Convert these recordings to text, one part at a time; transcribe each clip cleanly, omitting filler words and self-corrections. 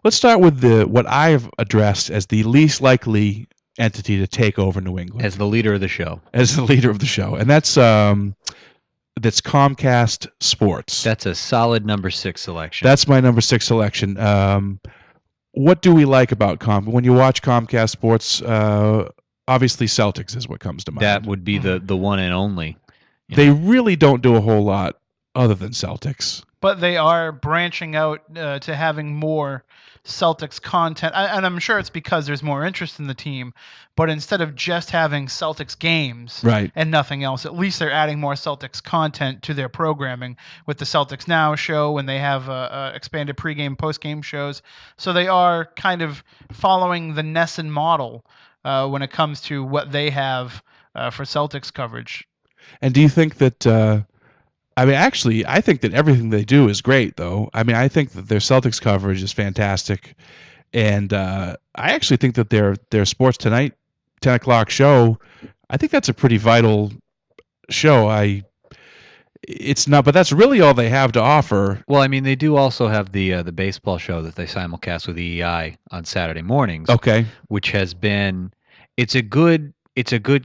Let's start with what I've addressed as the least likely entity to take over New England As the leader of the show. as the leader of the show, and that's Comcast Sports. That's a solid number 6 selection. That's my number 6 selection. What do we like about when you watch Comcast Sports? Obviously, Celtics is what comes to mind. That would be the one and only. They really don't do a whole lot other than Celtics. But they are branching out to having more Celtics content. And I'm sure it's because there's more interest in the team. But instead of just having Celtics games and nothing else, at least they're adding more Celtics content to their programming with the Celtics Now show, and they have expanded pregame, postgame shows. So they are kind of following the Nesson model when it comes to what they have for Celtics coverage. And do you think that I think that everything they do is great, though. I mean, I think that their Celtics coverage is fantastic, and I actually think that their Sports Tonight 10 o'clock show, I think that's a pretty vital show. It's not, but that's really all they have to offer. Well, I mean, they do also have the baseball show that they simulcast with EEI on Saturday mornings. Okay, which has been, it's a good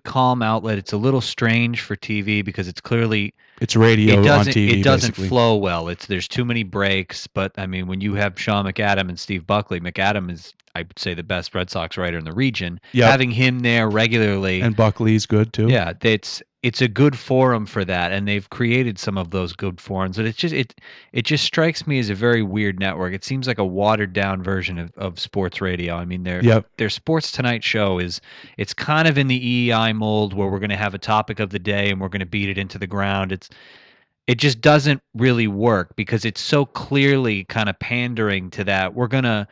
calm outlet. It's a little strange for TV because it's clearly radio on TV. It doesn't basically flow well. There's too many breaks. But I mean, when you have Sean McAdam and Steve Buckley, McAdam is, I would say, the best Red Sox writer in the region. Yep. Having him there regularly, and Buckley's good too. Yeah, it's a good forum for that, and they've created some of those good forums. But it just strikes me as a very weird network. It seems like a watered down version of sports radio. I mean, their Sports Tonight show it's kind of in the EEI mold where we're going to have a topic of the day and we're going to beat it into the ground. It just doesn't really work because it's so clearly kind of pandering to that. We're gonna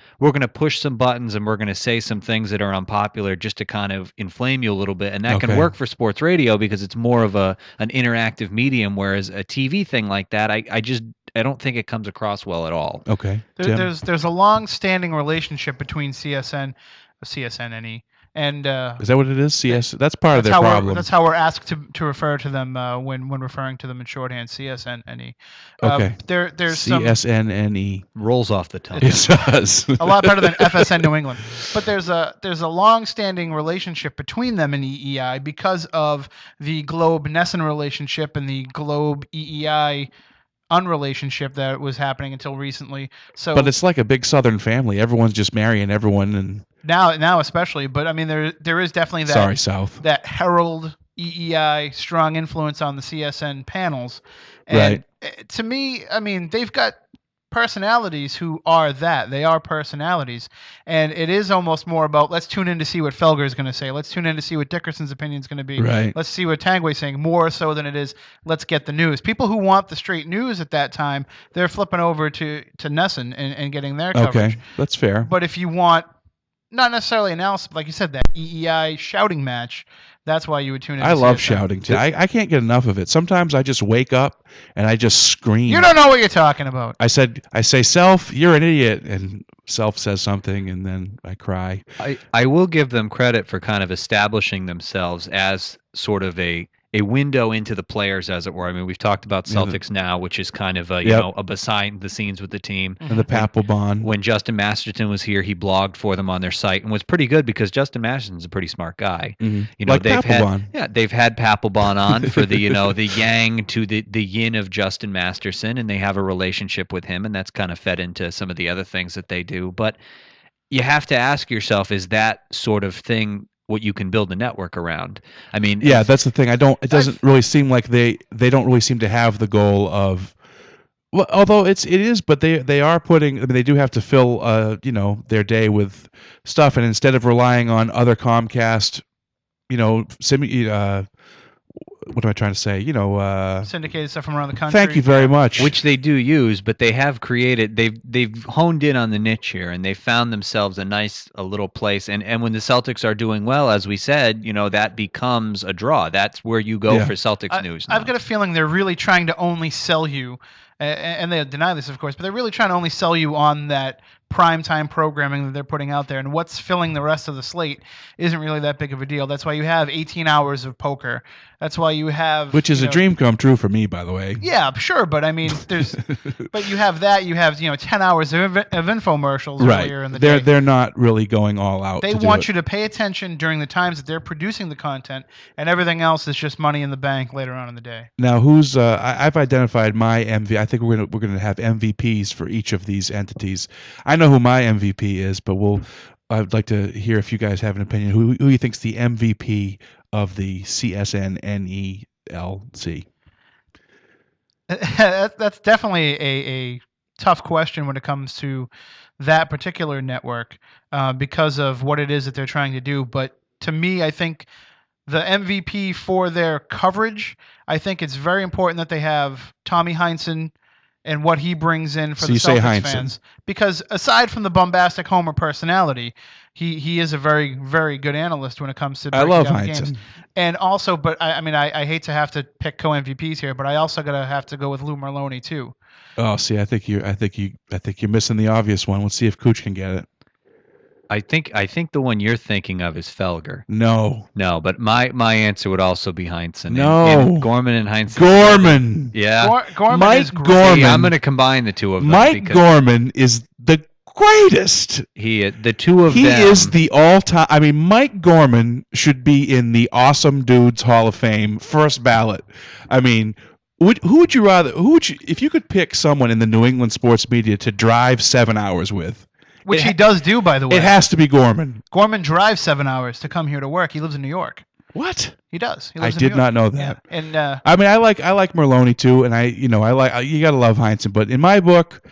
push some buttons and we're gonna say some things that are unpopular just to kind of inflame you a little bit, and that can work for sports radio because it's more of an interactive medium. Whereas a TV thing like that, I don't think it comes across well at all. Okay, there's a long-standing relationship between CSNNE. And is that what it is? CS. That's part of their problem. That's how we're asked to refer to them when referring to them in shorthand. CSNNE. Okay. There's CSNNE rolls off the tongue. It does. A lot better than FSN New England. But there's a long-standing relationship between them and EEI because of the Globe Nesson relationship and the Globe EEI unrelationship that was happening until recently. So, but it's like a big Southern family. Everyone's just marrying everyone, and now especially. But I mean, there is definitely that South that herald EEI strong influence on the CSN panels. And to me, I mean, they've got personalities who are that. They are personalities. And it is almost more about, let's tune in to see what Felger is going to say. Let's tune in to see what Dickerson's opinion is going to be. Right. Let's see what Tangway's saying, more so than it is, let's get the news. People who want the straight news at that time, they're flipping over to Nesson and getting their coverage. Okay, that's fair. But if you want, not necessarily analysis, but like you said, that EEI shouting match, that's why you would tune in. I love shouting too. I can't get enough of it. Sometimes I just wake up and I just scream. You don't know what you're talking about. I say, Self, you're an idiot, and Self says something, and then I cry. I will give them credit for kind of establishing themselves as sort of a window into the players, as it were. I mean, we've talked about Celtics Now, which is kind of a behind the scenes with the team. And the Papelbon. When Justin Masterton was here, he blogged for them on their site and was pretty good because Justin Masterton's a pretty smart guy. Mm-hmm. You know, like they've had Papelbon on for the the yang to the yin of Justin Masterson, and they have a relationship with him, and that's kind of fed into some of the other things that they do. But you have to ask yourself, is that sort of thing what you can build a network around? I mean, that's the thing. It doesn't really seem like they don't really seem to have the goal of, well, although it is, but they are putting, I mean, they do have to fill their day with stuff, and instead of relying on other Comcast, what am I trying to say? Syndicated stuff from around the country. Thank you very much. Which they do use, but they have created. They've honed in on the niche here, and they found themselves a little place. And when the Celtics are doing well, as we said, that becomes a draw. That's where you go for Celtics news. I've got a feeling they're really trying to only sell you and they deny this, of course, but they're really trying to only sell you on that primetime programming that they're putting out there, and what's filling the rest of the slate isn't really that big of a deal. That's why you have 18 hours of poker. That's why you have, which is a dream come true for me, by the way. Yeah, sure, but I mean, there's, but you have that. You have 10 hours of infomercials earlier in the day. They're not really going all out. They want you to pay attention during the times that they're producing the content, and everything else is just money in the bank later on in the day. Now, who's I've identified my MVP. I think we're gonna have MVPs for each of these entities. I know who my MVP is, but I'd like to hear if you guys have an opinion. Who you think's the MVP of the CSN NELC? That's definitely a tough question when it comes to that particular network because of what it is that they're trying to do. But to me, I think the MVP for their coverage, I think it's very important that they have Tommy Heinsohn and what he brings in for the Celtics fans. Because aside from the bombastic homer personality, he is a very, very good analyst when it comes to breaking down the games. And also, but I hate to have to pick co-MVPs here, but I also have to go with Lou Merloni too. Oh, see, I think you're missing the obvious one. Let's see if Cooch can get it. I think the one you're thinking of is Felger. No, but my answer would also be Heinsohn. No, and Gorman and Heinsohn. Gorman. Yeah, Gorman Mike is great. Gorman. I'm going to combine the two of them. Mike Gorman is the greatest. The two of them. He is the all-time. I mean, Mike Gorman should be in the Awesome Dudes Hall of Fame, first ballot. I mean, who would you rather? If you could pick someone in the New England sports media to drive 7 hours with? Which he does do, by the way. It has to be Gorman. Gorman drives 7 hours to come here to work. He lives in New York. What? He does. He I lives in did New York. not know that. Yeah. And I mean, I like Merloni too, and you gotta love Heinsohn. But in my book,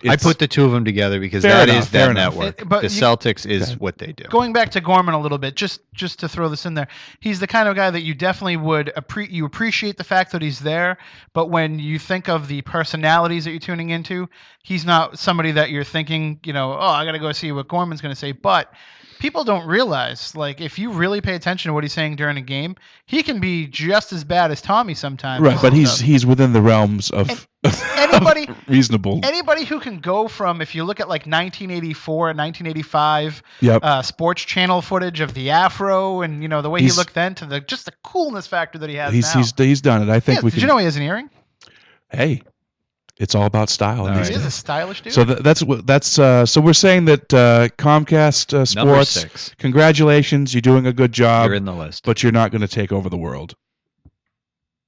I put the two of them together because that network. The Celtics is what they do. Going back to Gorman a little bit, just to throw this in there, he's the kind of guy that you definitely would appreciate the fact that he's there, but when you think of the personalities that you're tuning into, he's not somebody that you're thinking, I got to go see what Gorman's going to say. But people don't realize, like, if you really pay attention to what he's saying during a game, he can be just as bad as Tommy sometimes. Right, but he's within the realms of anybody reasonable. Anybody who can go from, if you look at like 1984 and 1985 sports channel footage of the afro and the way he looked then to the coolness factor that he has now. He's done it. I think Did you know he has an earring? Hey. It's all about style. He is a stylish dude. So so we're saying that Comcast Sports. Number 6. Congratulations, you're doing a good job. You're in the list, but you're not going to take over the world.